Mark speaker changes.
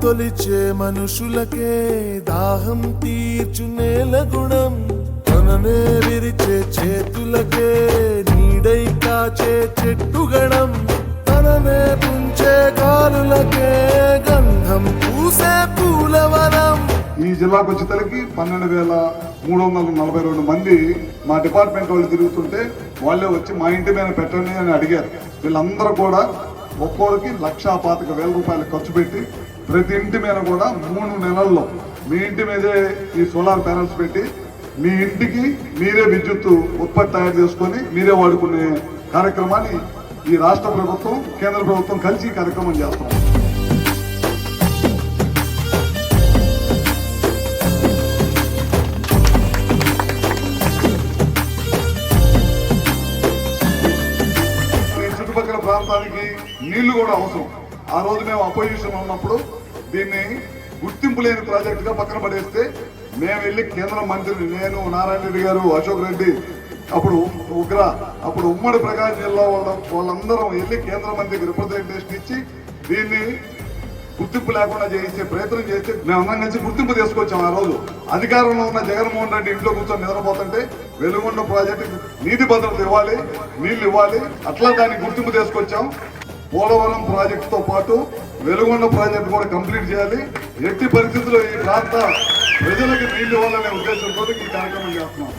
Speaker 1: తొలిచే మనుషులకే దాహం తీర్చు నేల గుణం, తననే విరిచే చేతులకే నీడై కాచే చెట్టుగణం, తననే పుంచే గాలులకే గంధం పూసే పూలవనం.
Speaker 2: ఈ జిల్లాకు వచ్చేసరికి 12,342 మంది మా డిపార్ట్మెంట్ వాళ్ళు తిరుగుతుంటే వాళ్ళే వచ్చి మా ఇంటి మీద పెట్టండి అని అడిగారు. వీళ్ళందరూ కూడా ఒక్కొక్కరికి 1,25,000 రూపాయలు ఖర్చు పెట్టి ప్రతి ఇంటి మీద కూడా 3 నెలల్లో మీ ఇంటి మీదే ఈ సోలార్ ప్యానల్స్ పెట్టి మీ ఇంటికి మీరే విద్యుత్ ఉత్పత్తి తయారు చేసుకొని మీరే వాడుకునే కార్యక్రమాన్ని ఈ రాష్ట్ర ప్రభుత్వం కేంద్ర ప్రభుత్వం కలిసి ఈ కార్యక్రమం చేస్తున్నాం. చుట్టుపక్కల ప్రాంతానికి నీళ్లు కూడా అవసరం. ఆ రోజు మేము అపోజిషన్ ఉన్నప్పుడు దీన్ని గుర్తింపు లేని ప్రాజెక్ట్ గా పక్కన పడేస్తే మేము వెళ్ళి కేంద్ర మంత్రిని, నేను, నారాయణ రెడ్డి గారు, అశోక్ రెడ్డి, అప్పుడు అప్పుడు ఉమ్మడి ప్రకాశం జిల్లా వాళ్ళందరం వెళ్ళి కేంద్ర మంత్రికి రిప్రజెంటేషన్ ఇచ్చి దీన్ని గుర్తింపు లేకుండా చేసే ప్రయత్నం చేస్తే మేమందరం కలిసి గుర్తింపు తీసుకొచ్చాం. ఆ రోజు అధికారంలో ఉన్న జగన్మోహన్ రెడ్డి ఇంట్లో కూర్చొని నిద్రపోతుంటే వెలుగొండ ప్రాజెక్టు నీటి భద్రత ఇవ్వాలి, నీళ్లు ఇవ్వాలి, అట్లా దానికి గుర్తింపు తీసుకొచ్చాం. పోలవరం ప్రాజెక్టుతో పాటు వెలుగొండ ప్రాజెక్టు కూడా కంప్లీట్ చేయాలి. ఎట్టి పరిస్థితుల్లో ఈ ప్రాంత ప్రజలకు నీళ్లు ఇవ్వాలనే ఉద్దేశంతో ఈ కార్యక్రమం చేస్తున్నాం.